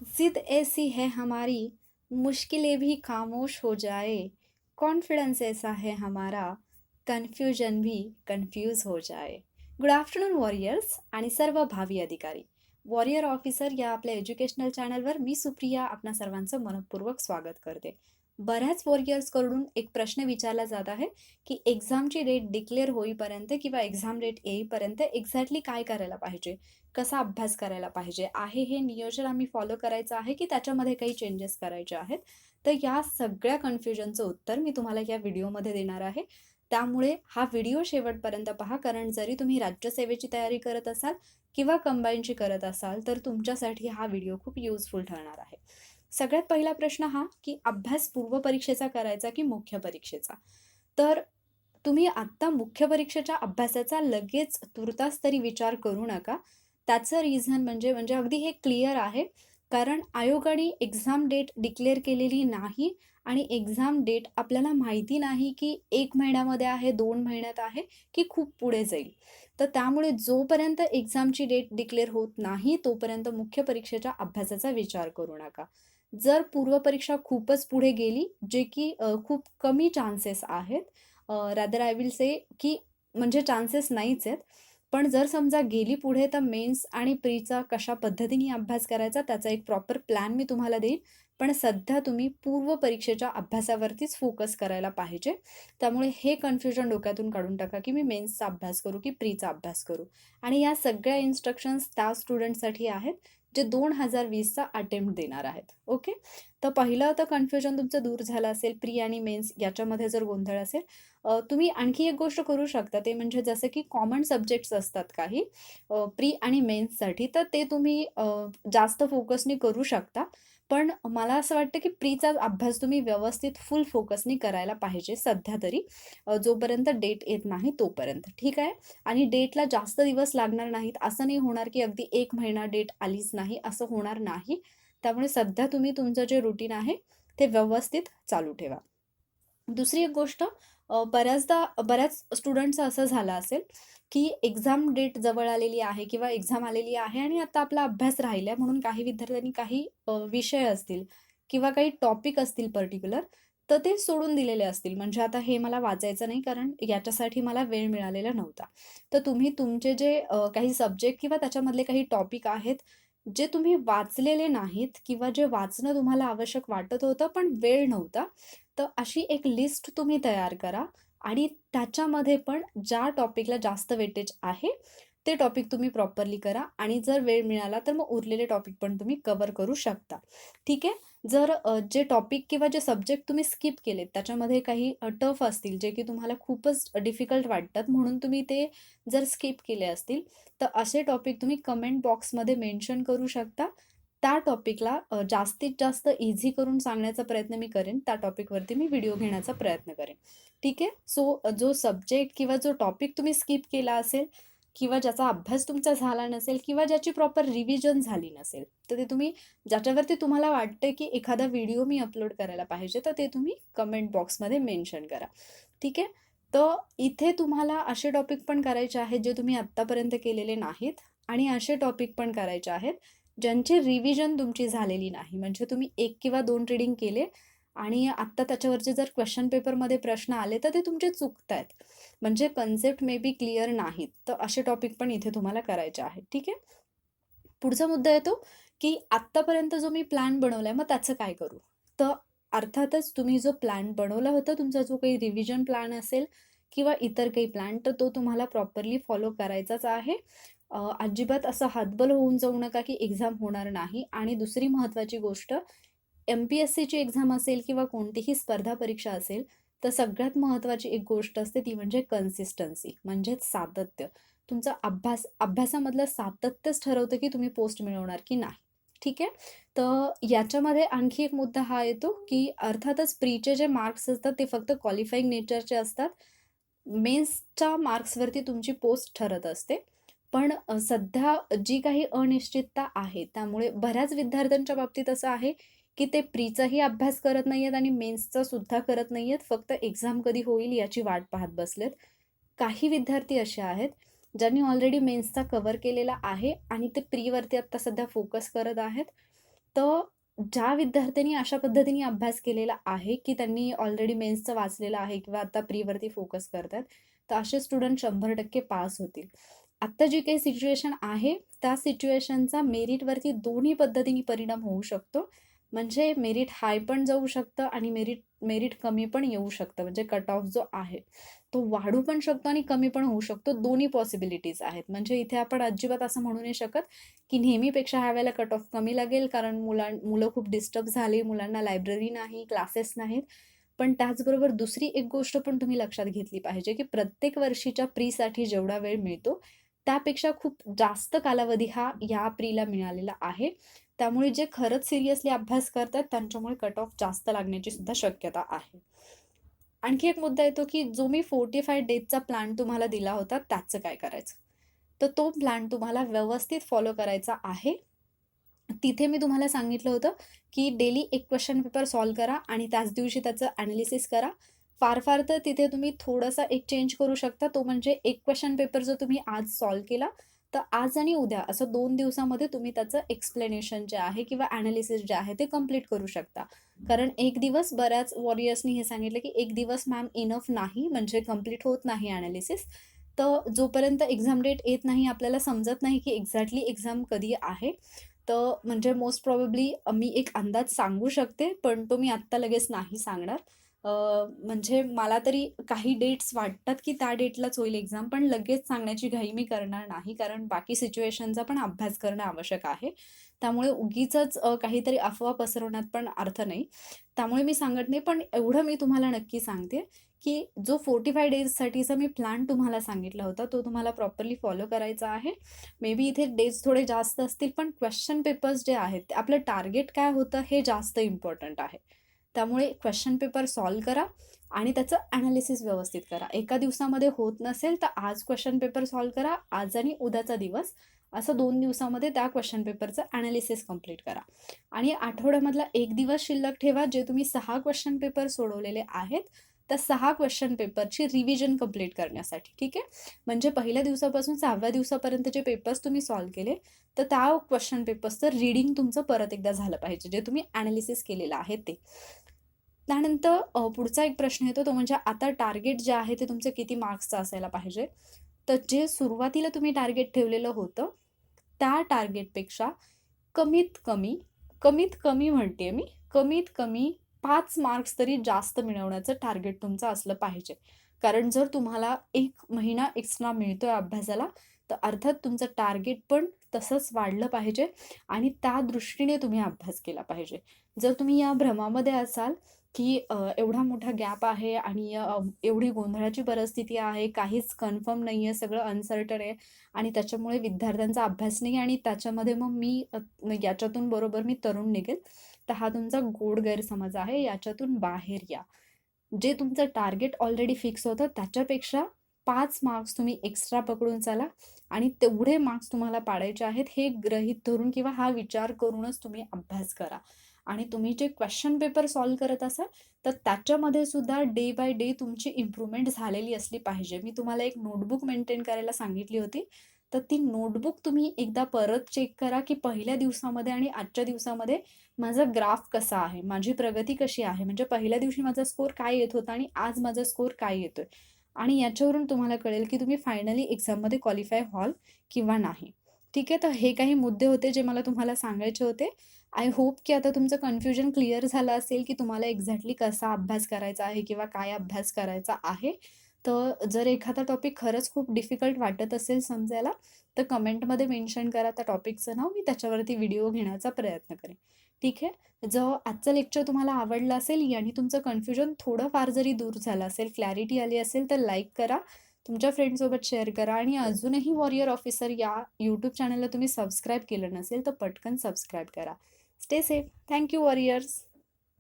जिद ऐसी है हमारी, मुश्किलें भी खामोश हो जाए, कॉन्फिडेंस ऐसा है हमारा, कन्फ्युजन भी कन्फ्यूज हो जाए. गुड आफ्टरनून वॉरियर्स आणि सर्व भावी अधिकारी. वॉरियर ऑफिसर या आपल्या एज्युकेशनल चॅनलवर मी सुप्रिया आपणा सर्वांचं मनपूर्वक स्वागत करते. बऱ्याच वॉरियर्सकडून एक प्रश्न विचारला जात आहे की एक्झामची डेट डिक्लेअर होईपर्यंत किंवा एक्झाम डेट येईपर्यंत एक्झॅक्टली काय करायला पाहिजे, कसा अभ्यास करायला पाहिजे आहे, हे नियोजन आम्ही फॉलो करायचं आहे की त्याच्यामध्ये काही चेंजेस करायचे आहेत. तर या सगळ्या कन्फ्युजनचं उत्तर मी तुम्हाला या व्हिडिओमध्ये देणार आहे. त्यामुळे हा व्हिडिओ शेवटपर्यंत पहा, कारण जरी तुम्ही राज्यसेवेची तयारी करत असाल किंवा कंबाईनची करत असाल तर तुमच्यासाठी हा व्हिडिओ खूप युजफुल ठरणार आहे. सगळ्यात पहिला प्रश्न हा की अभ्यास पूर्व परीक्षेचा करायचा की मुख्य परीक्षेचा. तर तुम्ही आत्ता मुख्य परीक्षेच्या अभ्यासाचा लगेच तुर्तास तरी विचार करू नका. त्याचं रिझन म्हणजे म्हणजे अगदी हे क्लिअर आहे. कारण आयोगाने एक्झाम डेट डिक्लेअर केलेली नाही आणि एक्झाम डेट आपल्याला माहिती नाही की 1 महिन्यामध्ये आहे, 2 महिन्यात आहे की खूप पुढे जाईल. तर त्यामुळे जोपर्यंत एक्झामची डेट डिक्लेअर होत नाही, तोपर्यंत मुख्य परीक्षेच्या अभ्यासाचा विचार करू नका. जर पूर्वपरीक्षा खूपच पुढे गेली, जे की खूप कमी चान्सेस आहेत, रादर आय विल से की म्हणजे चान्सेस नाहीच आहेत. पण जर समजा गेली पुढे तर मेन्स आणि प्रीचा कशा पद्धतीने अभ्यास करायचा त्याचा एक प्रॉपर प्लॅन मी तुम्हाला देईन. पण सध्या तुम्ही पूर्व परीक्षेच्या अभ्यासावरतीच फोकस करायला पाहिजे. त्यामुळे हे कन्फ्युजन डोक्यातून काढून टाका की मी मेन्सचा अभ्यास करू की प्रीचा अभ्यास करू. आणि या सगळ्या इन्स्ट्रक्शन्स त्या स्टुडंटसाठी आहेत जे 2020चा अटेम्प्ट देणार आहेत. ओके. तर पहिलं तर कन्फ्युजन तुमचं दूर झालं असेल, प्री आणि मेन्स याच्यामध्ये जर गोंधळ असेल. तुम्ही आणखी एक गोष्ट करू शकता, ते म्हणजे जसं की कॉमन सब्जेक्ट्स असतात काही प्री आणि मेन्ससाठी, तर ते तुम्ही जास्त फोकसनी करू शकता. पण मला असं वाटतं की प्रीचा अभ्यास तुम्ही व्यवस्थित फुल फोकसनी करायला पाहिजे सध्या तरी, जोपर्यंत डेट येत नाही तोपर्यंत. ठीक आहे? आणि डेटला जास्त दिवस लागणार नाहीत. असं नाही होणार की अगदी 1 महिना डेट आलीच नाही, असं होणार नाही. त्यामुळे सध्या तुम्ही तुमचं जे रुटीन आहे ते व्यवस्थित चालू ठेवा. दुसरी एक गोष्ट, बऱ्याचदा बऱ्याच स्टुडंट्सचं असं झालं असेल, की एक्झाम डेट जवळ आलेली आहे किंवा एक्झाम आलेली आहे आणि आता आपला अभ्यास राहिलाय म्हणून काही विद्यार्थ्यांनी काही विषय असतील किंवा काही टॉपिक असतील पर्टिक्युलर, तर ते सोडून दिलेले असतील. म्हणजे आता हे मला वाचायचं नाही कारण याच्यासाठी मला वेळ मिळालेला नव्हता. तर तुम्ही तुमचे जे काही सब्जेक्ट किंवा त्याच्यामधले काही टॉपिक आहेत, जे तुम्ही वाचलेले नाहीत किंवा जे वाचणं तुम्हाला आवश्यक वाटत होतं पण वेळ नव्हता, तर अशी एक लिस्ट तुम्ही तयार करा आणि त्याच्यामध्ये पण ज्या टॉपिकला जास्त वेटेज आहे, ते टॉपिक तुम्ही प्रॉपरली करा आणि जर वेळ मिळाला तर मग उरलेले टॉपिक पण तुम्ही कव्हर करू शकता. ठीक आहे? जर जे टॉपिक किंवा जे सब्जेक्ट तुम्ही स्किप केलेत, त्याच्यामध्ये काही टफ असतील, जे की तुम्हाला खूपच डिफिकल्ट वाटतात म्हणून तुम्ही ते जर स्किप केले असतील, तर असे टॉपिक तुम्ही कमेंट बॉक्समध्ये मेन्शन करू शकता. त्या टॉपिकला जास्तीत जास्त ईझी करून सांगण्याचा प्रयत्न मी करेन. त्या टॉपिकवरती मी व्हिडिओ घेण्याचा प्रयत्न करेन. ठीक आहे? सो जो सब्जेक्ट किंवा जो टॉपिक तुम्ही स्किप केला असेल किंवा ज्याचा अभ्यास तुमचा झाला नसेल किंवा ज्याची प्रॉपर रिव्हिजन झाली नसेल, तर ते तुम्ही ज्याच्यावरती तुम्हाला वाटतंय की एखादा व्हिडिओ मी अपलोड करायला पाहिजे, तर ते तुम्ही कमेंट बॉक्समध्ये मेन्शन करा. ठीक आहे? तर इथे तुम्हाला असे टॉपिक पण करायचे आहेत, जे तुम्ही आत्तापर्यंत केलेले नाहीत आणि असे टॉपिक पण करायचे आहेत, ज्यांची रिव्हिजन तुमची झालेली नाही. म्हणजे तुम्ही 1 किंवा 2 रीडिंग केले आणि आत्ता त्याच्यावरचे जर क्वेश्चन पेपरमध्ये प्रश्न आले, तर ते तुमचे चुकतायत. म्हणजे कन्सेप्ट मे बी क्लिअर नाहीत. तर असे टॉपिक पण इथे तुम्हाला करायचे आहेत. ठीक आहे? पुढचा मुद्दा येतो, की आत्तापर्यंत जो मी प्लॅन बनवलाय, मग त्याचं काय करू? तर अर्थातच तुम्ही जो प्लॅन बनवला होता, तुमचा जो काही रिव्हिजन प्लॅन असेल किंवा इतर काही प्लॅन, तर तो तुम्हाला प्रॉपरली फॉलो करायचाच आहे. अजिबात असं हतबल होऊन जाऊ नका, की एक्झाम होणार नाही. आणि दुसरी महत्त्वाची गोष्ट, एम-पी-एस-सीची एक्झाम असेल किंवा कोणतीही स्पर्धा परीक्षा असेल, तर सगळ्यात महत्त्वाची एक गोष्ट असते ती म्हणजे कन्सिस्टन्सी म्हणजेच सातत्य. तुमचा अभ्यासामधलं सातत्यच ठरवतं की तुम्ही पोस्ट मिळवणार की नाही. ठीक आहे? तर याच्यामध्ये आणखी एक मुद्दा हा येतो, की अर्थातच प्रीचे जे मार्क्स असतात ते फक्त क्वालिफाईंग नेचरचे असतात. मेन्सच्या मार्क्सवरती तुमची पोस्ट ठरत असते. पण सध्या जी काही अनिश्चितता आहे, त्यामुळे बऱ्याच विद्यार्थ्यांच्या बाबतीत असं आहे, की ते प्रीचाही अभ्यास करत नाहीयेत आणि मेन्सचा सुद्धा करत नाहीयेत. फक्त एक्झाम कधी होईल याची वाट पाहत बसलेत. काही विद्यार्थी असे आहेत, ज्यांनी ऑलरेडी मेन्सचा कव्हर केलेला आहे आणि ते प्रीवरती आत्ता सध्या फोकस करत आहेत. तर ज्या विद्यार्थ्यांनी अशा पद्धतीने अभ्यास केलेला आहे, की त्यांनी ऑलरेडी मेन्सचं वाचलेलं आहे किंवा आता प्रीवरती फोकस करतात, तर असे स्टुडंट 100% पास होतील. आत्ता जी काही सिच्युएशन आहे, त्या सिच्युएशनचा मेरिटवरती दोन्ही पद्धतीने परिणाम होऊ शकतो. म्हणजे मेरिट हाय पण जाऊ शकतं आणि मेरिट मेरिट कमी पण येऊ शकतं. म्हणजे कट ऑफ जो आहे, तो वाढू पण शकतो आणि कमी पण होऊ शकतो. दोन्ही पॉसिबिलिटीज आहेत. म्हणजे इथे आपण अजिबात असं म्हणू नाही शकत, की नेहमीपेक्षा ह्या वेळेला कट ऑफ कमी लागेल कारण मुलं खूप डिस्टर्ब झाली, मुलांना लायब्ररी नाही, क्लासेस नाहीत. पण त्याचबरोबर दुसरी एक गोष्ट पण तुम्ही लक्षात घेतली पाहिजे, की प्रत्येक वर्षीच्या प्रीसाठी जेवढा वेळ मिळतो, त्यापेक्षा खूप जास्त कालावधी हा या प्रीला मिळालेला आहे. त्यामुळे जे खरंच सिरियसली अभ्यास करतात त्यांच्यामुळे कट ऑफ जास्त लागण्याची सुद्धा शक्यता आहे. आणखी एक मुद्दा येतो, की जो मी 45 डेजचा प्लॅन तुम्हाला दिला होता, त्याचं काय करायचं? तर तो प्लॅन तुम्हाला व्यवस्थित फॉलो करायचा आहे. तिथे मी तुम्हाला सांगितलं होतं, की डेली एक क्वेश्चन पेपर सॉल्व्ह करा आणि त्याच दिवशी त्याचं ॲनालिसिस करा. फार तर तिथे तुम्ही थोडासा एक चेंज करू शकता. तो म्हणजे एक क्वेश्चन पेपर जर तुम्ही आज सॉल्व्ह केला, तर आज आणि उद्या असं 2 दिवसामध्ये तुम्ही त्याचं एक्सप्लेनेशन जे आहे किंवा ॲनालिसिस जे आहे ते कंप्लीट करू शकता. कारण एक दिवस बऱ्याच वॉरियर्सनी हे सांगितलं, की एक दिवस मॅम इनफ नाही, म्हणजे कंप्लीट होत नाही ॲनालिसिस. तर जोपर्यंत एक्झाम डेट येत नाही, आपल्याला समजत नाही, की एक्झॅक्टली एक्झाम कधी आहे. तर म्हणजे मोस्ट प्रोबॅबली मी एक अंदाज सांगू शकते, पण तो मी आत्ता लगेच नाही सांगणार. अ, म्हणजे मला तरी काही डेट्स वाटतात, की त्या डेटलाच होईल एक्झाम, पण लगेच सांगण्याची घाई मी करणार नाही, कारण बाकी सिच्युएशनचा पण अभ्यास करणं आवश्यक आहे. त्यामुळे उगीचच काहीतरी अफवा पसरवण्यात पण अर्थ नाही. त्यामुळे मी सांगत नाही, पण एवढं मी तुम्हाला नक्की सांगते, की जो 45 डेजसाठीचा मी प्लॅन तुम्हाला सांगितला होता, तो तुम्हाला प्रॉपरली फॉलो करायचा आहे. मे बी इथे डेज थोडे जास्त असतील, पण क्वेश्चन पेपर्स जे आहेत, ते आपलं टार्गेट काय होतं हे जास्त इम्पॉर्टंट आहे. त्यामुळे क्वेश्चन पेपर सॉल्व्ह करा आणि त्याचं ॲनालिसिस व्यवस्थित करा. एका दिवसामध्ये होत नसेल, तर आज क्वेश्चन पेपर सॉल्व्ह करा, आज आणि उद्याचा दिवस, असं 2 दिवसामध्ये त्या क्वेश्चन पेपरचं ॲनालिसिस कंप्लीट करा. आणि आठवड्यामधला 1 दिवस शिल्लक ठेवा, जे तुम्ही 6 क्वेश्चन पेपर सोडवलेले आहेत, त्या 6 क्वेश्चन पेपरची रिव्हिजन कंप्लीट करण्यासाठी, ठीक आहे? म्हणजे पहिल्या दिवसापासून 6व्या दिवसापर्यंत जे पेपर्स तुम्ही सॉल्व्ह केले, तर त्या क्वेश्चन पेपर्सचं रीडिंग तुमचं परत एकदा झालं पाहिजे, जे तुम्ही ॲनालिसिस केलेलं आहे ते. त्यानंतर पुढचा एक प्रश्न येतो, तो म्हणजे आता टार्गेट जे आहे ते तुमचं किती मार्क्सचं असायला पाहिजे? तर जे सुरुवातीला तुम्ही टार्गेट ठेवलेलं होतं, त्या टार्गेटपेक्षा कमीत कमी, कमीत कमी म्हणते मी, कमीत कमी 5 मार्क्स तरी जास्त मिळवण्याचं टार्गेट तुमचं असलं पाहिजे. कारण जर तुम्हाला 1 महिना एक्स्ट्रा मिळतोय अभ्यासाला, तर अर्थात तुमचं टार्गेट पण तसंच वाढलं पाहिजे आणि त्या दृष्टीने तुम्ही अभ्यास केला पाहिजे. जर तुम्ही या भ्रमामध्ये असाल, की एवढा मोठा गॅप आहे आणि एवढी गोंधळाची परिस्थिती आहे, काहीच कन्फर्म नाहीये, सगळं अनसर्टन आहे आणि त्याच्यामुळे विद्यार्थ्यांचा अभ्यास नाही आणि त्याच्यामध्ये मग याच्यातून बरोबर मी तरुण निघेल, तर हा तुमचा गोड गैरसमज आहे. याच्यातून बाहेर या. जे तुमचं टार्गेट ऑलरेडी फिक्स होतं त्याच्यापेक्षा 5 मार्क्स तुम्ही एक्स्ट्रा पकडून चाला आणि तेवढे मार्क्स तुम्हाला पाडायचे आहेत हे गृहीत धरून किंवा हा विचार करूनच तुम्ही अभ्यास करा. आणि तुम्ही जे क्वेश्चन पेपर सॉल्व्ह करत असाल, तर त्याच्यामध्ये सुद्धा डे बाय डे तुमची इम्प्रूव्हमेंट झालेली असली पाहिजे. मी तुम्हाला एक नोटबुक मेंटेन करायला सांगितली होती. तर ती नोटबुक तुम्ही एकदा परत चेक करा, की पहिल्या दिवसामध्ये आणि आजच्या दिवसामध्ये माझा ग्राफ कसा आहे, माझी प्रगती कशी आहे. म्हणजे पहिल्या दिवशी माझा स्कोर काय येत होता आणि आज माझा स्कोर काय येतोय. आणि याच्यावरून तुम्हाला कळेल, की तुम्ही फायनली एक्झाममध्ये क्वालिफाय व्हाल किंवा नाही. ठीक आहे. तर हे काही मुद्दे होते जे मला तुम्हाला सांगायचे होते. आय होप की आता तुमचं कन्फ्युजन क्लिअर झालं असेल, की तुम्हाला एक्झॅक्टली कसा अभ्यास करायचा आहे किंवा काय अभ्यास करायचा आहे. तर जर एखादा टॉपिक खरंच खूप डिफिकल्ट वाटत असेल समजायला, तर कमेंटमध्ये मेन्शन करा त्या टॉपिकचं नाव. मी त्याच्यावरती व्हिडिओ घेण्याचा प्रयत्न करेन. ठीक आहे. जर आजचं लेक्चर तुम्हाला आवडलं असेल आणि तुमचं कन्फ्युजन थोडंफार जरी दूर झालं असेल, क्लॅरिटी आली असेल, तर लाईक करा. तुमच्या फ्रेंड्ससोबत शेअर करा आणि अजूनही वॉरियर ऑफिसर या यूट्यूब चॅनलला तुम्ही सबस्क्राईब केलं नसेल, तर पटकन सबस्क्राईब करा. Stay safe. Thank you warriors.